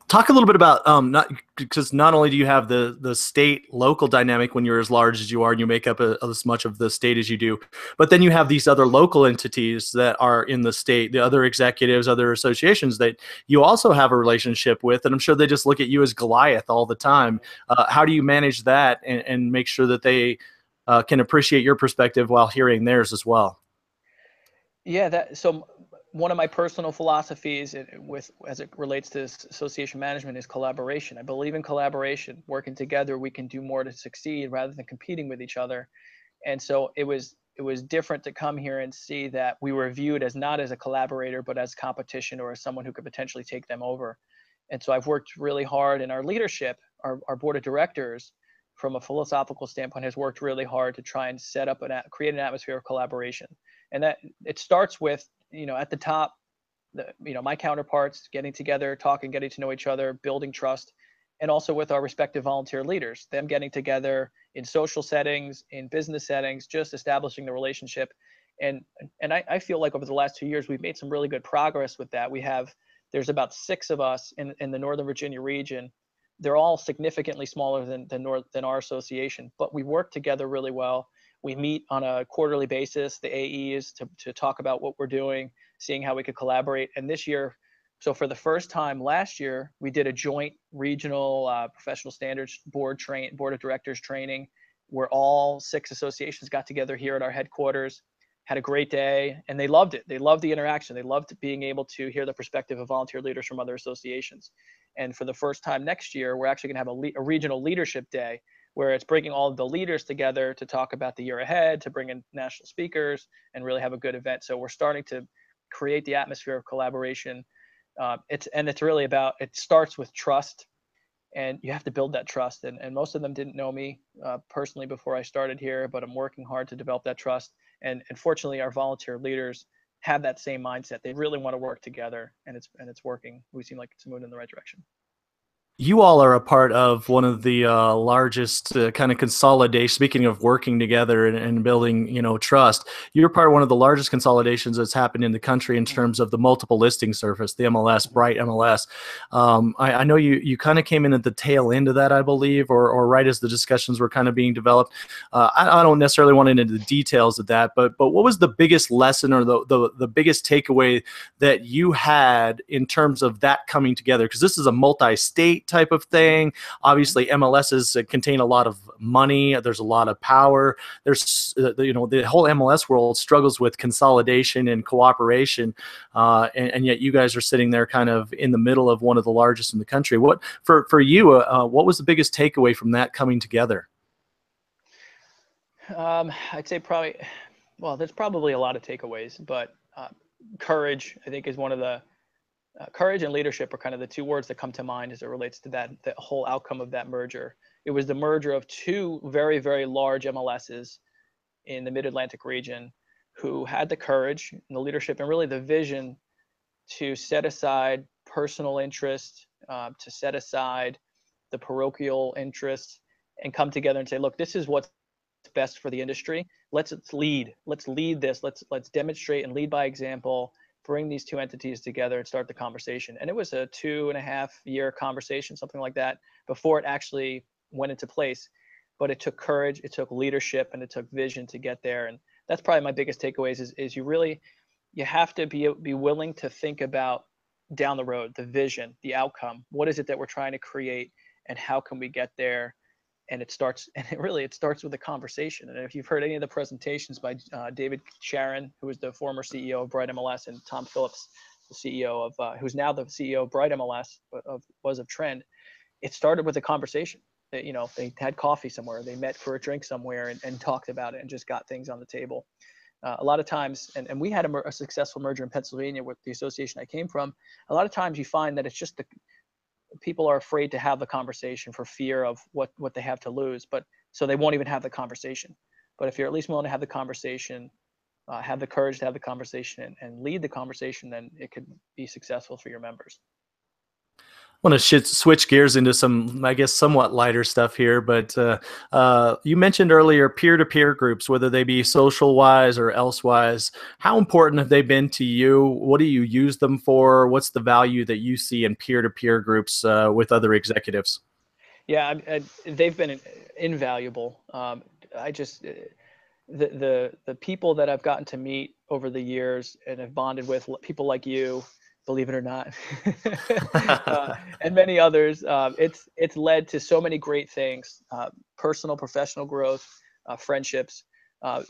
Talk a little bit about not only do you have the state local dynamic when you're as large as you are and you make up as much of the state as you do, but then you have these other local entities that are in the state, the other executives, other associations that you also have a relationship with, and I'm sure they just look at you as Goliath all the time. How do you manage that and make sure that they can appreciate your perspective while hearing theirs as well? Yeah, so one of my personal philosophies as it relates to association management is collaboration. I believe in collaboration. Working together, we can do more to succeed rather than competing with each other. And so it was different to come here and see that we were viewed as not as a collaborator, but as competition or as someone who could potentially take them over. And so I've worked really hard, and our leadership, our board of directors, from a philosophical standpoint, has worked really hard to try and set up create an atmosphere of collaboration. And that it starts with, at the top, my counterparts getting together, talking, getting to know each other, building trust, and also with our respective volunteer leaders, them getting together in social settings, in business settings, just establishing the relationship. And I feel like over the last 2 years, we've made some really good progress with that. There's about 6 of us in the Northern Virginia region. They're all significantly smaller than our association, but we work together really well. We meet on a quarterly basis, the AEs, to talk about what we're doing, seeing how we could collaborate. And this year, so for the first time last year, we did a joint regional professional standards board of directors training, where all 6 associations got together here at our headquarters, had a great day, and they loved it. They loved the interaction. They loved being able to hear the perspective of volunteer leaders from other associations. And for the first time next year, we're actually going to have a regional leadership day, where it's bringing all of the leaders together to talk about the year ahead, to bring in national speakers and really have a good event. So we're starting to create the atmosphere of collaboration. It's really about, it starts with trust, and you have to build that trust. And most of them didn't know me personally before I started here, but I'm working hard to develop that trust. And fortunately, our volunteer leaders have that same mindset. They really want to work together, and it's working. We seem like it's moving in the right direction. You all are a part of one of the largest kind of consolidation. Speaking of working together and building, trust, you're part of one of the largest consolidations that's happened in the country in terms of the multiple listing service, the MLS, Bright MLS. I know you kind of came in at the tail end of that, I believe, or right as the discussions were kind of being developed. I don't necessarily want into the details of that, but what was the biggest lesson or the biggest takeaway that you had in terms of that coming together? Because this is a multi-state type of thing. Obviously, MLSs contain a lot of money. There's a lot of power. There's the whole MLS world struggles with consolidation and cooperation, and yet you guys are sitting there kind of in the middle of one of the largest in the country. What for you? What was the biggest takeaway from that coming together? I'd say probably, well, there's probably a lot of takeaways, but courage, I think, is one of the courage and leadership are kind of the 2 words that come to mind as it relates to that whole outcome of that merger. It was the merger of 2 very, very large MLSs in the Mid-Atlantic region who had the courage and the leadership and really the vision to set aside personal interest, to set aside the parochial interests, and come together and say, look, this is what's best for the industry. Let's lead this. Let's demonstrate and lead by example. Bring these 2 entities together and start the conversation. And it was a 2.5-year conversation, something like that, before it actually went into place. But it took courage, it took leadership, and it took vision to get there. And that's probably my biggest takeaways is you have to be willing to think about down the road, the vision, the outcome. What is it that we're trying to create, and how can we get there? And it starts with a conversation. And if you've heard any of the presentations by David Sharon, who was the former CEO of Bright MLS, and Tom Phillips, the CEO of who's now the CEO of Bright MLS, was of Trend, it started with a conversation. They had coffee somewhere, they met for a drink somewhere, and talked about it and just got things on the table. A lot of times, and we had a successful merger in Pennsylvania with the association I came from. A lot of times you find that it's just people are afraid to have the conversation for fear of what they have to lose, but so they won't even have the conversation. But if you're at least willing to have the conversation, have the courage to have the conversation and lead the conversation, then it could be successful for your members. I want to switch gears into some, I guess, somewhat lighter stuff here, but you mentioned earlier peer-to-peer groups, whether they be social-wise or elsewise. How important have they been to you? What do you use them for? What's the value that you see in peer-to-peer groups with other executives? Yeah, they've been invaluable. I just the people that I've gotten to meet over the years and have bonded with, people like you, believe it or not, and many others. It's led to so many great things: personal, professional growth, friendships.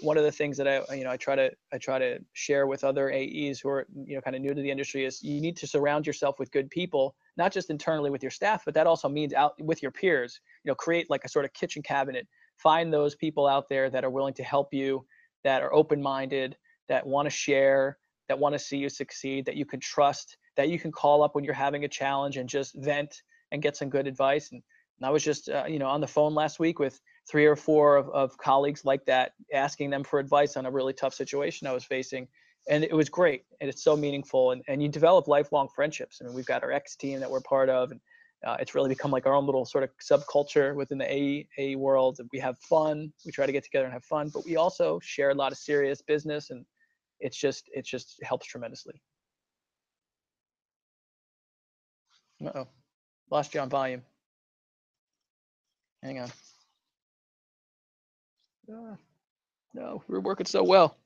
One of the things that I try to share with other AEs who are kind of new to the industry is you need to surround yourself with good people, not just internally with your staff, but that also means out with your peers. Create like a sort of kitchen cabinet. Find those people out there that are willing to help you, that are open-minded, that want to share, that want to see you succeed, that you can trust, that you can call up when you're having a challenge and just vent and get some good advice. And I was just on the phone last week with 3 or 4 of colleagues like that, asking them for advice on a really tough situation I was facing. And it was great. And it's so meaningful. And you develop lifelong friendships. I mean, we've got our X team that we're part of. And it's really become like our own little sort of subculture within the AE world. We have fun. We try to get together and have fun, but we also share a lot of serious business, and it just helps tremendously. Uh-oh, lost you on volume. Hang on. No, we're working so well.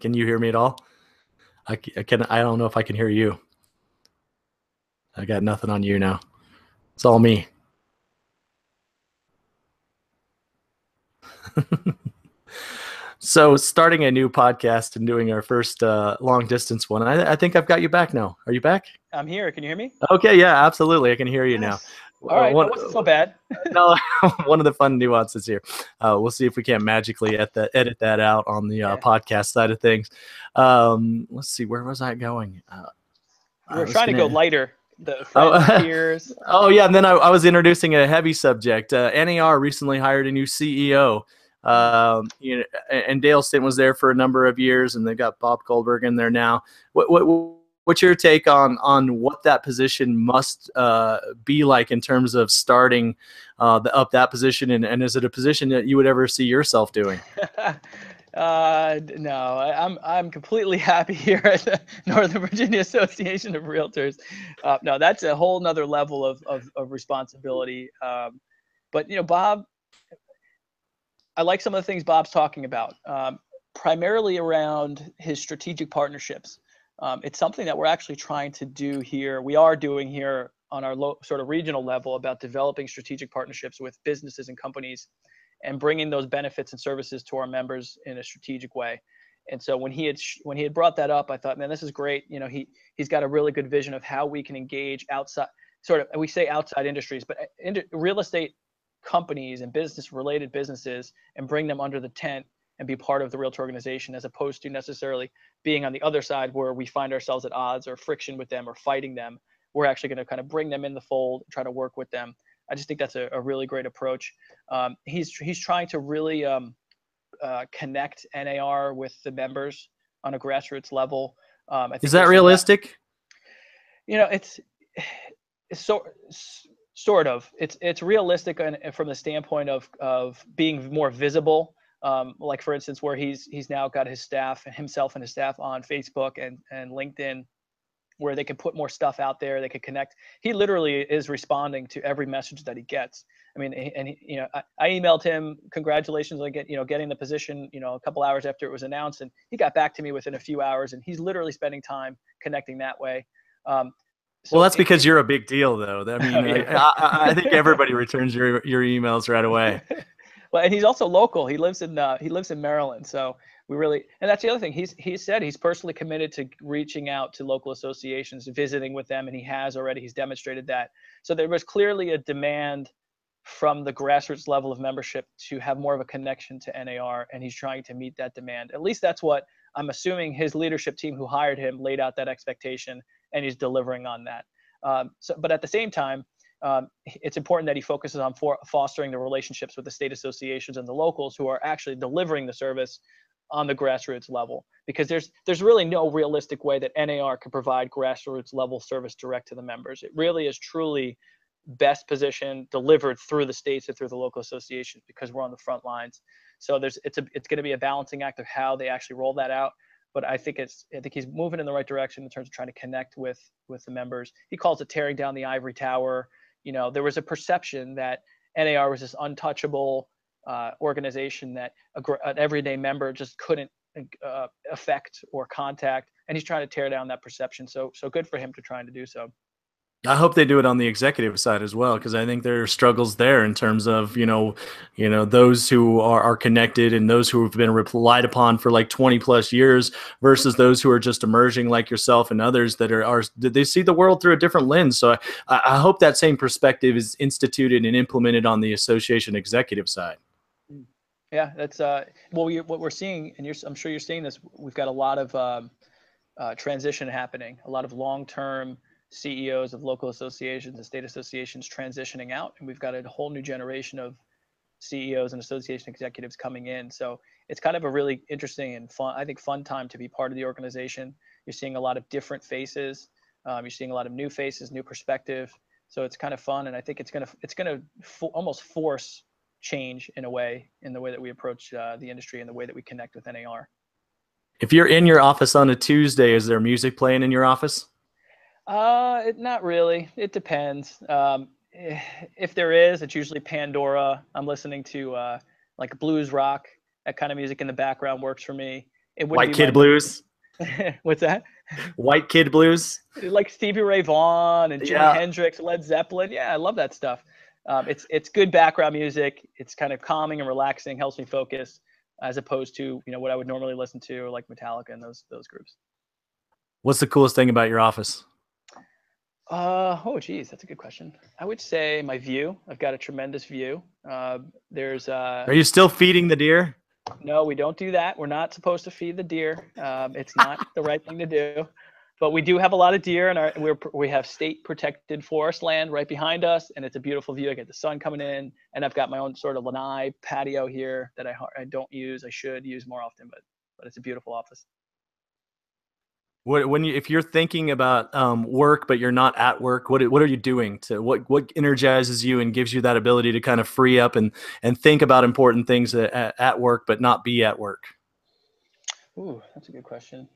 Can you hear me at all? I don't know if I can hear you. I got nothing on you now. It's all me. So starting a new podcast and doing our first long distance one. I think I've got you back now. Are you back? I'm here. Can you hear me? Okay, yeah, absolutely. I can hear you now. All right, that wasn't so bad. No, one of the fun nuances here. We'll see if we can't magically edit that out on the podcast side of things. Let's see, where was I going? We're trying to go lighter. The friends, peers. Oh yeah, and then I was introducing a heavy subject. NAR recently hired a new CEO. And Dale Stint was there for a number of years, and they've got Bob Goldberg in there now. What's your take on what that position must be like in terms of starting up that position, and is it a position that you would ever see yourself doing? No, I'm completely happy here at the Northern Virginia Association of Realtors. No, that's a whole nother level of responsibility. But Bob, I like some of the things Bob's talking about, primarily around his strategic partnerships. It's something that we're actually trying to do here. We are doing here on our sort of regional level about developing strategic partnerships with businesses and companies and bringing those benefits and services to our members in a strategic way. And so when he had brought that up, I thought, man, this is great. He's got a really good vision of how we can engage outside, sort of, we say outside industries, but real estate companies and related businesses, and bring them under the tent and be part of the Realtor organization, as opposed to necessarily being on the other side where we find ourselves at odds or friction with them or fighting them. We're actually going to kind of bring them in the fold, try to work with them. I just think that's a really great approach. He's trying to really connect NAR with the members on a grassroots level. I think is that realistic? It's sort of. It's realistic from the standpoint of being more visible. Like for instance, where he's now got himself and his staff on Facebook and LinkedIn, where they can put more stuff out there. They can connect. He literally is responding to every message that he gets. I mean, I emailed him congratulations on getting the position, a couple hours after it was announced, and he got back to me within a few hours, and he's literally spending time connecting that way. Well, So that's because you're a big deal, though. I mean, oh, yeah. I think everybody returns your emails right away. Well, and he's also local. He lives in Maryland, so we really, and that's the other thing. He said he's personally committed to reaching out to local associations, visiting with them, and he has already. He's demonstrated that. So there was clearly a demand from the grassroots level of membership to have more of a connection to NAR, and he's trying to meet that demand. At least that's what I'm assuming his leadership team who hired him laid out that expectation, and he's delivering on that. But at the same time, it's important that he focuses on fostering the relationships with the state associations and the locals who are actually delivering the service on the grassroots level, because there's really no realistic way that NAR can provide grassroots level service direct to the members. It really is truly best positioned, delivered through the states and through the local associations, because we're on the front lines. So it's going to be a balancing act of how they actually roll that out. But I think he's moving in the right direction in terms of trying to connect with the members. He calls it tearing down the ivory tower. There was a perception that NAR was this untouchable organization that an everyday member just couldn't affect or contact, and he's trying to tear down that perception. So good for him to trying to do so. I hope they do it on the executive side as well, because I think there are struggles there in terms of those who are connected and those who have been relied upon for like 20 plus years versus those who are just emerging like yourself and others that are they see the world through a different lens. So I hope that same perspective is instituted and implemented on the association executive side. Yeah, that's what we're seeing, and I'm sure you're seeing this. We've got a lot of transition happening, a lot of long-term CEOs of local associations and state associations transitioning out, and we've got a whole new generation of CEOs and association executives coming in. So it's kind of a really interesting and fun time to be part of the organization. You're seeing a lot of different faces. You're seeing a lot of new faces, new perspective. So it's kind of fun, and I think it's gonna almost force change in a way, in the way that we approach the industry and the way that we connect with NAR. If you're in your office on a Tuesday, is there music playing in your office? Not really. It depends. If there is, it's usually Pandora. I'm listening to like blues rock. That kind of music in the background works for me. It wouldn't White be Kid Blues? What's that? White Kid Blues? Like Stevie Ray Vaughan and Jimi Yeah. Hendrix, Led Zeppelin. Yeah, I love that stuff. It's good background music. It's kind of calming and relaxing, helps me focus, as opposed to what I would normally listen to, like Metallica and those groups. What's the coolest thing about your office? Oh, geez, that's a good question. I would say my view. I've got a tremendous view. Are you still feeding the deer? No, we don't do that. We're not supposed to feed the deer. It's not the right thing to do. But we do have a lot of deer, and we have state protected forest land right behind us, and it's a beautiful view. I get the sun coming in, and I've got my own sort of lanai patio here that I don't use. I should use more often, but it's a beautiful office. If you're thinking about work but you're not at work, what are you doing what energizes you and gives you that ability to kind of free up and think about important things at work but not be at work? Ooh, that's a good question.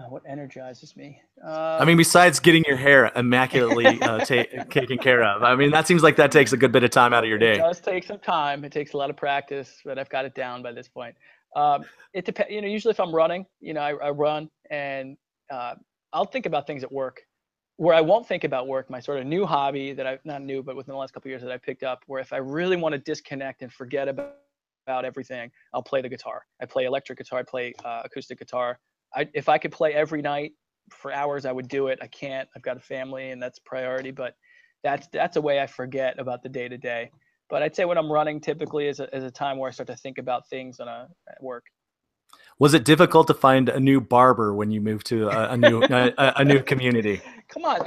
What energizes me? I mean, besides getting your hair immaculately taken care of, I mean, that seems like that takes a good bit of time out of your day. It does take some time. It takes a lot of practice, but I've got it down by this point. It depends. Usually if I'm running, I run, and I'll think about things at work. Where I won't think about work, my sort of new hobby that I've not new, but within the last couple of years that I picked up, where if I really want to disconnect and forget about everything, I'll play the guitar. I play electric guitar. I play acoustic guitar. If I could play every night for hours, I would do it. I can't. I've got a family, and that's priority. But that's a way I forget about the day to day. But I'd say when I'm running, typically is a time where I start to think about things at work. Was it difficult to find a new barber when you moved to a new community? Come on,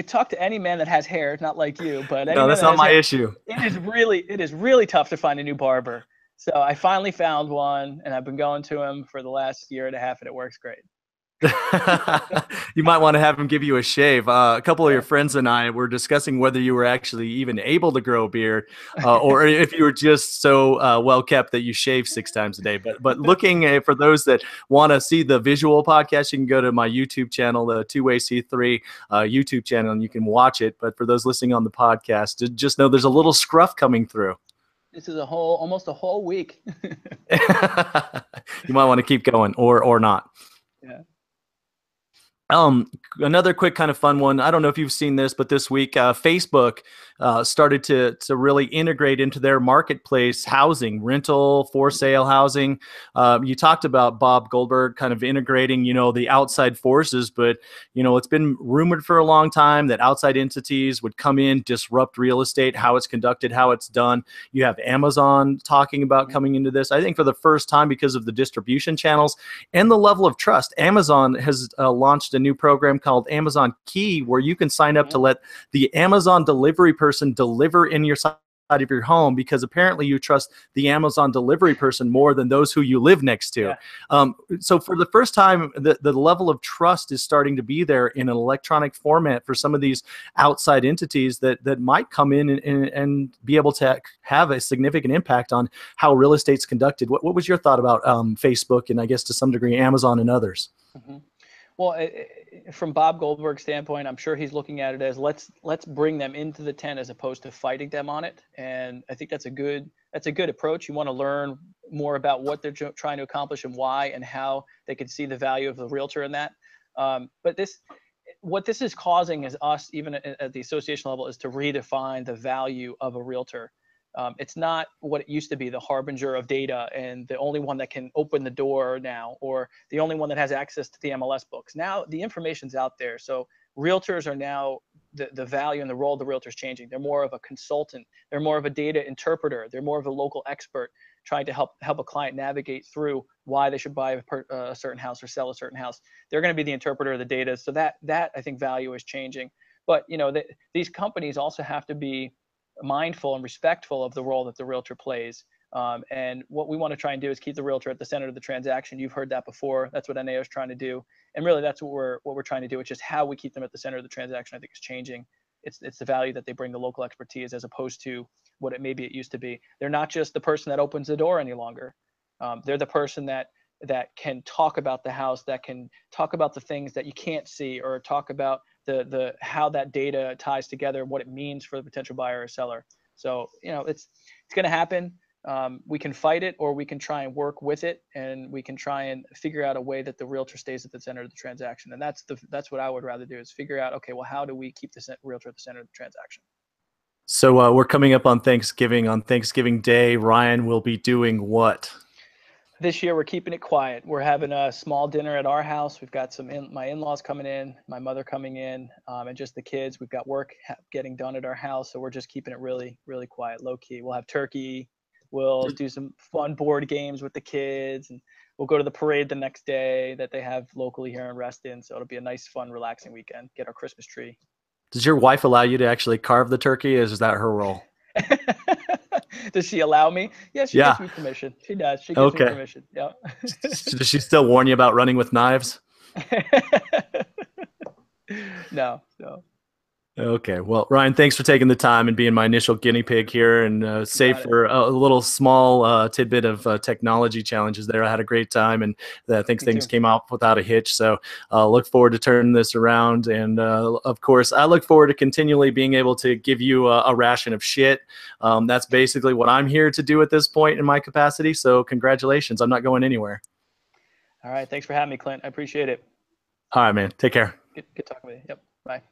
talk to any man that has hair. It's not like you, but no, that's not my issue. It is really tough to find a new barber. So I finally found one, and I've been going to him for the last year and a half, and it works great. You might want to have him give you a shave. A couple of your friends and I were discussing whether you were actually even able to grow a beard, or if you were just so well kept that you shave 6 times a day. But looking for those that want to see the visual podcast, you can go to my YouTube channel, the Two-Way C3 YouTube channel, and you can watch it. But for those listening on the podcast, just know there's a little scruff coming through. This is almost a whole week. You might want to keep going or not. Yeah. Um, Another quick kind of fun one. I don't know if you've seen this, but this week, Facebook started to really integrate into their marketplace housing, rental, for sale housing. You talked about Bob Goldberg kind of integrating, the outside forces, but it's been rumored for a long time that outside entities would come in, disrupt real estate, how it's conducted, how it's done. You have Amazon talking about coming into this. I think for the first time because of the distribution channels and the level of trust. Amazon has launched a new program called Amazon Key, where you can sign up to let the Amazon delivery person deliver in your side of your home, because apparently you trust the Amazon delivery person more than those who you live next to. So for the first time, the level of trust is starting to be there in an electronic format for some of these outside entities that might come in and be able to have a significant impact on how real estate's conducted. What was your thought about Facebook, and I guess to some degree Amazon and others? Well, from Bob Goldberg's standpoint, I'm sure he's looking at it as let's bring them into the tent as opposed to fighting them on it. And I think that's a good approach. You want to learn more about what they're trying to accomplish and why, and how they can see the value of the realtor in that. But what this is causing is us, even at the association level, is to redefine the value of a realtor. It's not what it used to be, the harbinger of data and the only one that can open the door now, or the only one that has access to the MLS books. Now the information's out there. So realtors are now, the value and the role of the realtor is changing. They're more of a consultant. They're more of a data interpreter. They're more of a local expert trying to help a client navigate through why they should buy a certain house or sell a certain house. They're going to be the interpreter of the data. So that I think value is changing. But these companies also have to be mindful and respectful of the role that the realtor plays. And what we want to try and do is keep the realtor at the center of the transaction. You've heard that before. That's what NAO is trying to do. And really that's what we're trying to do. It's just how we keep them at the center of the transaction, I think, is changing. It's the value that they bring, the local expertise, as opposed to what it used to be. They're not just the person that opens the door any longer. They're the person that can talk about the house, that can talk about the things that you can't see, or talk about the how that data ties together, what it means for the potential buyer or seller. So it's going to happen. We can fight it, or we can try and work with it, and we can try and figure out a way that the realtor stays at the center of the transaction. And that's what I would rather do, is figure out, okay, well, how do we keep the realtor at the center of the transaction? So we're coming up on Thanksgiving. On Thanksgiving Day, Ryan will be doing what? This year, we're keeping it quiet. We're having a small dinner at our house. We've got my in-laws coming in, my mother coming in, and just the kids. We've got work getting done at our house, so we're just keeping it really, really quiet, low key. We'll have turkey. We'll do some fun board games with the kids, and we'll go to the parade the next day that they have locally here in Reston. So it'll be a nice, fun, relaxing weekend. Get our Christmas tree. Does your wife allow you to actually carve the turkey? Is that her role? Does she allow me? Yeah, she gives me permission. She does. She gives me permission. Yeah. Does she still warn you about running with knives? No. Okay. Well, Ryan, thanks for taking the time and being my initial guinea pig here, and save for a little small tidbit of technology challenges there. I had a great time, and I think things came out without a hitch. So look forward to turning this around. And of course, I look forward to continually being able to give you a ration of shit. That's basically what I'm here to do at this point in my capacity. So congratulations. I'm not going anywhere. All right. Thanks for having me, Clint. I appreciate it. All right, man. Take care. Good talking with you. Yep. Bye.